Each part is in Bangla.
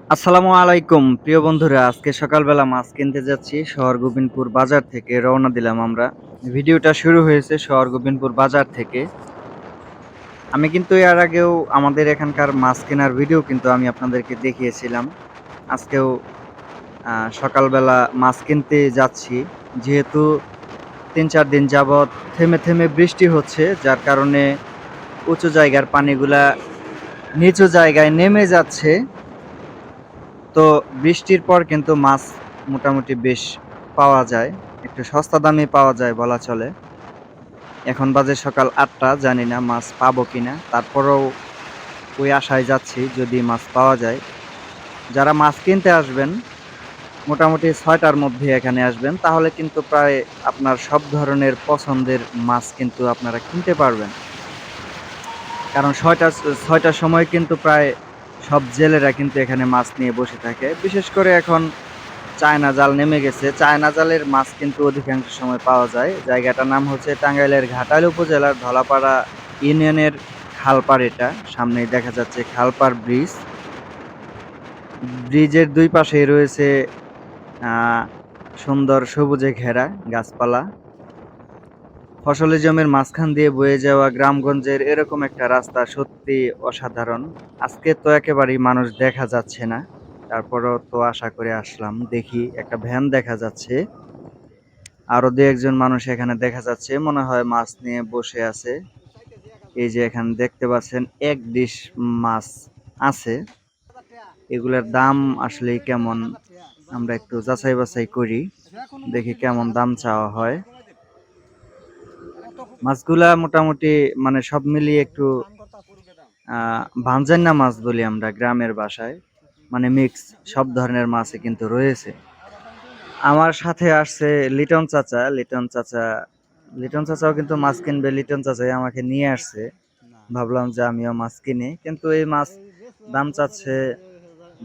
আসসালামু আলাইকুম প্রিয় বন্ধুরা, আজকে সকালবেলা মাছ কিনতে যাচ্ছি। শহর গোবিন্দপুর বাজার থেকে রওনা দিলাম আমরা। ভিডিওটা শুরু হয়েছে শহর গোবিন্দপুর বাজার থেকে। আমি কিন্তু এর আগেও আমাদের এখানকার মাছ কেনার ভিডিও কিন্তু আমি আপনাদেরকে দেখিয়েছিলাম। আজকেও সকালবেলা মাছ কিনতে যাচ্ছি। যেহেতু ৩-৪ দিন যাবৎ থেমে থেমে বৃষ্টি হচ্ছে, যার কারণে উঁচু জায়গার পানিগুলা নিচু জায়গায় নেমে যাচ্ছে। তো বৃষ্টির পর কিন্তু মাছ মোটামুটি বেশ পাওয়া যায়। একটু সস্তা দামে পাওয়া যায় বলা চলে। এখন বাজে সকাল ৮টা, জানি না মাছ পাবো কিনা। তারপরেও ওই আশায় যাচ্ছি যদি মাছ পাওয়া যায়। যারা মাছ কিনতে আসবেন মোটামুটি ৬টার মধ্যে এখানে আসবেন, তাহলে কিন্তু প্রায় আপনার সব ধরনের পছন্দের মাছ কিন্তু আপনারা কিনতে পারবেন। কারণ ৬টার সময় কিন্তু প্রায় সব জেলেরা কিন্তু এখানে মাছ নিয়ে বসে থাকে। বিশেষ করে এখন চায়না জাল নেমে গেছে। চায়না জালের মাছ কিন্তু অধিকাংশ সময় পাওয়া যায়। জায়গাটার নাম হচ্ছে টাঙ্গাইলের ঘাটাইল উপজেলার ধলাপাড়া ইউনিয়নের খালপাড় এটা। সামনেই দেখা যাচ্ছে খালপাড় ব্রিজ। ব্রিজের দুই পাশেই রয়েছে সুন্দর সবুজে ঘেরা গাছপালা। ফসলি জমির মাঝখান দিয়ে বয়ে যাওয়া গ্রামগঞ্জের এরকম একটা রাস্তা সত্যি অসাধারণ। আজকে তো একেবারেই মানুষ দেখা যাচ্ছে না। তারপরেও তো আশা করে আসলাম। দেখি একটা ভ্যান দেখা যাচ্ছে। আরো দু একজন মানুষ এখানে দেখা যাচ্ছে, মনে হয় মাছ নিয়ে বসে আছে। এই যে এখানে দেখতে পাচ্ছেন এক ডিশ মাছ আছে। এগুলোর দাম আসলে কেমন আমরা একটু যাচাই বাছাই করি, দেখি কেমন দাম চাওয়া হয়। মাছগুলা মোটামুটি মানে সব মিলিয়ে একটু ভাঞ্জান্না মাছ বলি আমরা গ্রামের ভাষায়, মানে মিক্স সব ধরনের মাছই কিন্তু রয়েছে। আমার সাথে আসছে লিটন চাচাও কিন্তু মাছ কিনবে। লিটন চাচাই আমাকে নিয়ে আসছে। ভাবলাম যে আমিও মাছ কিনি, কিন্তু এই মাছ দাম চাচ্ছে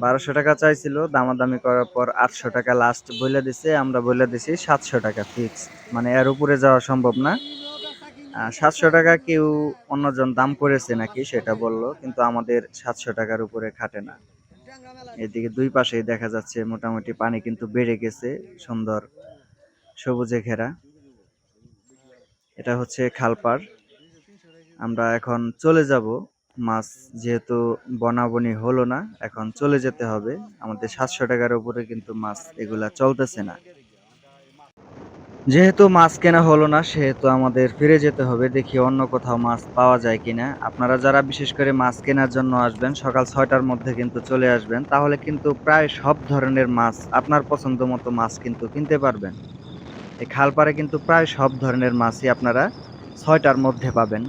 ১২০০ টাকা চাইছিল। দামাদামি করার পর ৮০০ টাকা লাস্ট বলে দিছে। আমরা বলে দিছি ৭০০ টাকা ফিক্স, মানে এর উপরে যাওয়া সম্ভব না। ৭০০ টাকা কেউ অন্যজন দাম করেছে নাকি সেটা বললো, কিন্তু আমাদের ৭০০ টাকার উপরে খাটে না। এদিকে দুই পাশেই দেখা যাচ্ছে মোটামুটি পানি কিন্তু বেড়ে গেছে, সুন্দর সবুজে ঘেরা। এটা হচ্ছে খালপাড়। আমরা এখন চলে যাব। মাছ যেহেতু বনাবনি হলো না, এখন চলে যেতে হবে। আমাদের ৭০০ টাকার উপরে কিন্তু মাছ এগুলা চলতেছে না। যেহেতু মাছ কেনা হলো না, সেহেতু আমাদের ফিরে যেতে হবে। দেখি অন্য কোথাও মাছ পাওয়া যায় কিনা। আপনারা যারা বিশেষ করে মাছ কেনার জন্য আসবেন সকাল ৬টার মধ্যে কিন্তু চলে আসবেন, তাহলে কিন্তু প্রায় সব ধরনের মাছ আপনার পছন্দ মতো মাছ কিন্তু কিনতে পারবেন। এই খালপাড়ে কিন্তু প্রায় সব ধরনের মাছই আপনারা ৬টার মধ্যে পাবেন।